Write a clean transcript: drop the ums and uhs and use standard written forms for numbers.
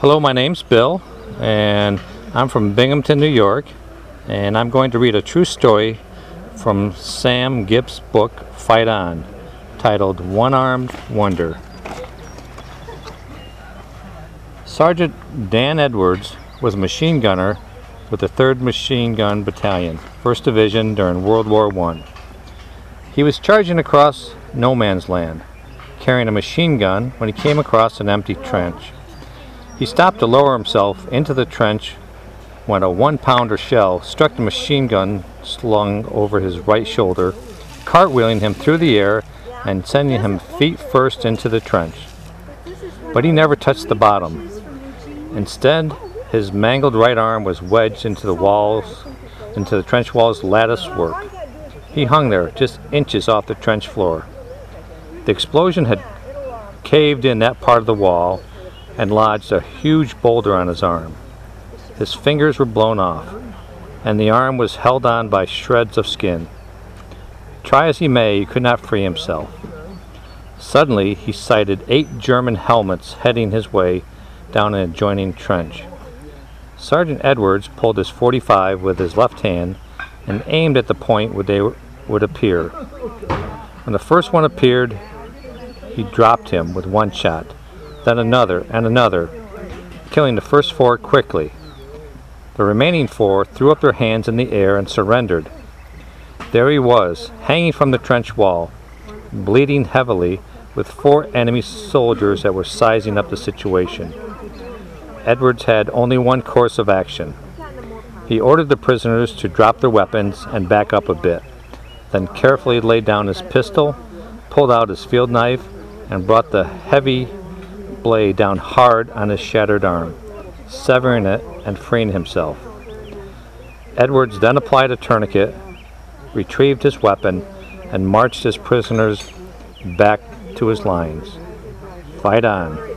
Hello, my name's Bill, and I'm from Binghamton, New York, and I'm going to read a true story from Sam Gipp's book, Fight On, titled One-Armed Wonder. Sergeant Dan Edwards was a machine gunner with the 3rd Machine Gun Battalion, 1st Division during World War I. He was charging across no man's land, carrying a machine gun when he came across an empty trench. He stopped to lower himself into the trench when a 1-pounder shell struck the machine gun slung over his right shoulder, cartwheeling him through the air and sending him feet first into the trench. But he never touched the bottom. Instead, his mangled right arm was wedged into the trench wall's lattice work. He hung there, just inches off the trench floor. The explosion had caved in that part of the wall and lodged a huge boulder on his arm. His fingers were blown off, and the arm was held on by shreds of skin. Try as he may, he could not free himself. Suddenly, he sighted 8 German helmets heading his way down an adjoining trench. Sergeant Edwards pulled his .45 with his left hand and aimed at the point where they would appear. When the first one appeared, he dropped him with one shot, then another and another, killing the first 4 quickly. The remaining 4 threw up their hands in the air and surrendered. There he was, hanging from the trench wall, bleeding heavily, with 4 enemy soldiers that were sizing up the situation. Edwards had only one course of action. He ordered the prisoners to drop their weapons and back up a bit, then carefully laid down his pistol, pulled out his field knife, and brought the heavy blade down hard on his shattered arm, severing it and freeing himself. Edwards then applied a tourniquet, retrieved his weapon, and marched his prisoners back to his lines. Fight on.